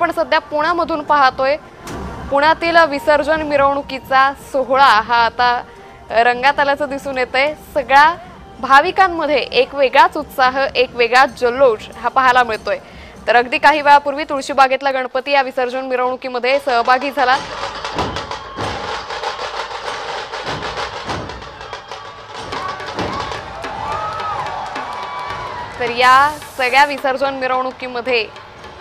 आपण सध्या पुण्यामधून पाहतोय। पुण्यातील विसर्जन मिरवणुकीचा सोहळा हा आता रंगात आल्याचं दिसून येतंय। सगळ्या भाविकांमध्ये एक वेगळाच उत्साह, एक वेगळाच जल्लोष हा पाहायला मिळतोय। तर अगदी काही वेळापूर्वी तुळशीबागेतला गणपती या विसर्जन मिरवणुकीमध्ये सहभागी झाला। तर या सगळ्या विसर्जन मिरवणुकीमध्ये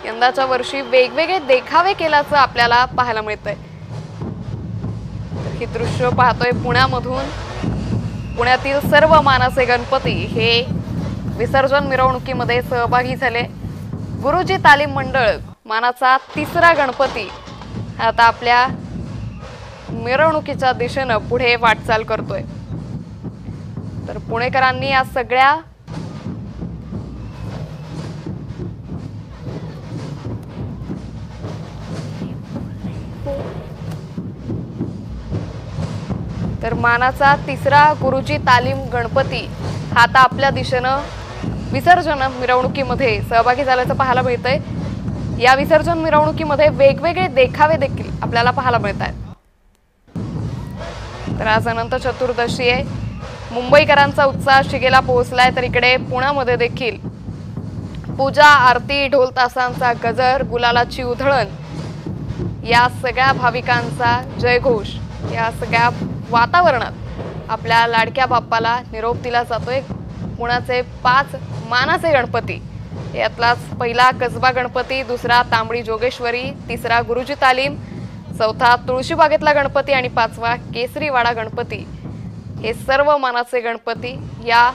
यंदाच्या वर्षी वेगवेगळे देखावे केल्याचं आपल्याला पाहायला मिळतंय। हे दृश्य पाहतोय पुण्यामधून। पुण्यातील सर्व मानाचे गणपती हे विसर्जन मिरवणुकीमध्ये सहभागी झाले। गुरुजी तालीम मंडळ मानाचा तिसरा गणपती आता आपल्या मिरवणुकीच्या दिशेने पुढे वाटचाल करतोय। तर पुणेकरांनी या सगळ्या तर मानाचा तिसरा गुरुजी तालीम गणपती हा आता आपल्या दिशेने विसर्जन मिरवणुकीमध्ये सहभागी झाल्याचं पाहायला मिळतंय। या विसर्जन मिरवणुकीमध्ये वेगवेगळे देखावे देखील आपल्याला पाहायला मिळतात। तर आज अनंत चतुर्दशी आहे। मुंबईकरांचा उत्साह शिगेला पोहोचलाय। तर इकडे पुण्यामध्ये देखील पूजा, आरती, ढोल तासांचा गजर, गुलालाची उधळण, या सगळ्या भाविकांचा जयघोष, या सगळ्या वातावरणात आपल्या लाडक्या बाप्पाला निरोप दिला जातोय। पुण्याचे 5 मानाचे गणपती, यातलाच पहिला कसबा गणपती, दुसरा तांबडी जोगेश्वरी, तिसरा गुरुजी तालीम, चौथा तुळशीबागेतला गणपती आणि 5वा केसरीवाडा गणपती, हे सर्व मानाचे गणपती या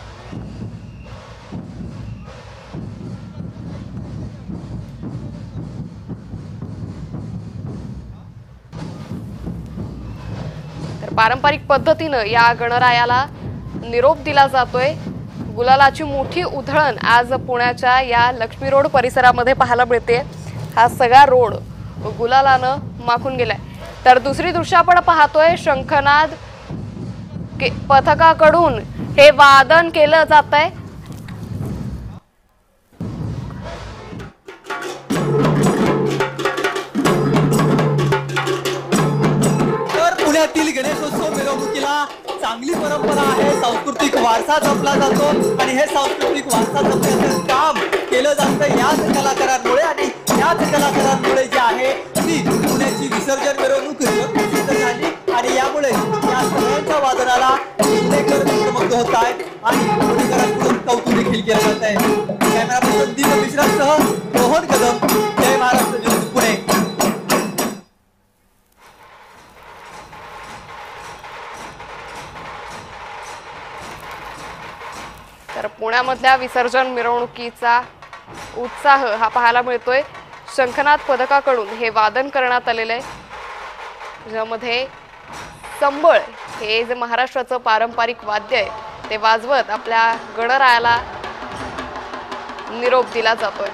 पारंपरिक पद्धतीने या गणरायाला निरोप दिला जातोय। गुलालाची मोठी उधळण आज पुण्याच्या या लक्ष्मी रोड परिसरामध्ये पाहायला मिळते। हा सगळा रोड गुलालाने माखून गेलाय। तर दुसरी दृश्य आपण पाहतोय, शंखनाद पथकाकडून हे वादन केलं जातंय। पुण्यातील गणेशोत्सव मिरवणुकीला चांगली परंपरा आहे, सांस्कृतिक वारसा जपला जातो आणि हे सांस्कृतिक वारसा जपण्याचं काम केलं जातं याच कलाकारांमुळे। आणि याच कलाकारांमुळे जे आहे ती पुण्याची विसर्जन मिरवणूक प्रसिद्ध झाली आणि यामुळे या सगळ्यांच्या वादनाला पुणेकर मंत्रमुग्ध होत आहेत आणि पुणेकरांकडून कौतुक देखील केलं जात आहे। कॅमेरा पर्सन दीप मिश्रांसह रोहन कदम, जय महाराष्ट्र न्यूज, पुणे। तर पुण्यामधल्या विसर्जन मिरवणुकीचा उत्साह हा पाहायला मिळतोय। शंखनाद पथकाकडून हे वादन करण्यात आलेले आहे, ज्यामध्ये संबळ हे जे महाराष्ट्राचं पारंपरिक वाद्य आहे ते वाजवत आपल्या गणरायाला निरोप दिला जातोय।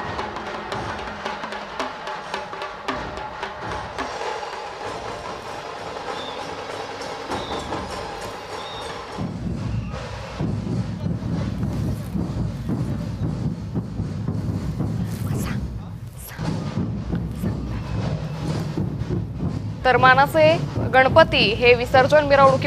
तर मानाचे गणपती हे विसर्जन मिरवणुकी